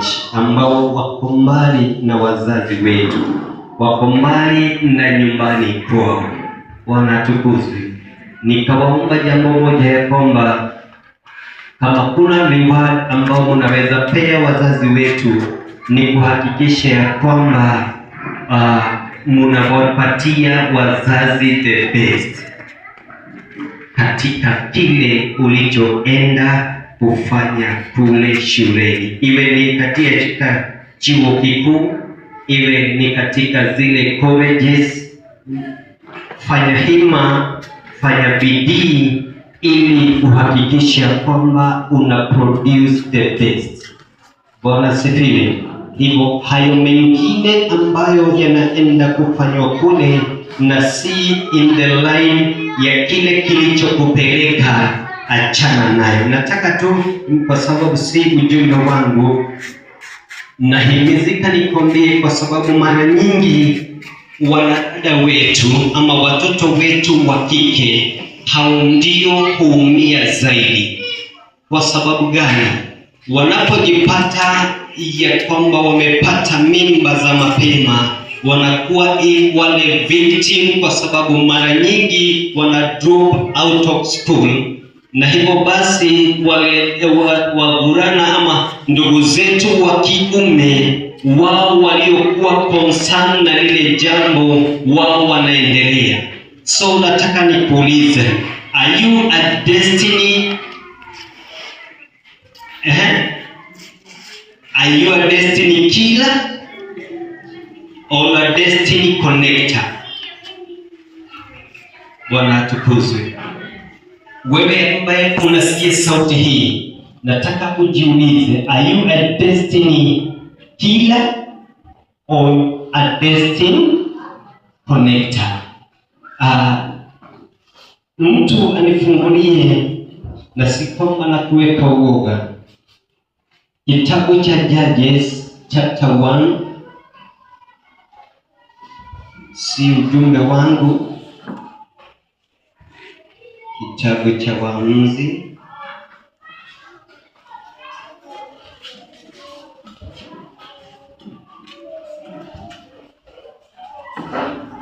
orphanage ambao wako mbali na wazazi wetu, wako mbali na nyumbani kwao. Wanatukuzwe. Nikawaomba jambo moja ya kwamba kama kuna reward ambao mnaweza pea wazazi wetu ni kuhakikisha ya kwamba mnawapatia wazazi the best katika kile ulichoenda kufanya kule shuleni, iwe ni katika chuo kikuu, iwe ni katika zile colleges. Fanya hima, fanya bidii ili kuhakikisha kwamba una produce the best. Bwana sifiwe. Hivyo hayo mengine ambayo yanaenda kufanywa kule na si in the line ya kile kilichokupeleka, achana nayo. Nataka tu, kwa sababu si ujumbe wangu, nahimizika nikwambie, kwa sababu mara nyingi wanadada wetu ama watoto wetu wa kike hao ndio huumia zaidi. Kwa sababu gani? Wanapojipata ya kwamba wamepata mimba za mapema, wanakuwa wale victim, kwa sababu mara nyingi wana drop out of school, na hivyo basi wale wavulana ama ndugu zetu wa kiume, wao waliokuwa concerned na lile jambo, wao wanaendelea. So nataka nikuulize, are you a destiny are you a destiny killer or a destiny connector? Bwana atukuzwe. Wewe ambaye unasikia sauti hii, nataka ujiulize, are you a destiny killer or a destiny connector? Mtu anifungulie na si kwamba na kuweka uoga. Kitabu cha Judges chapter 1, si ujumbe wangu. Kitabu cha Waamuzi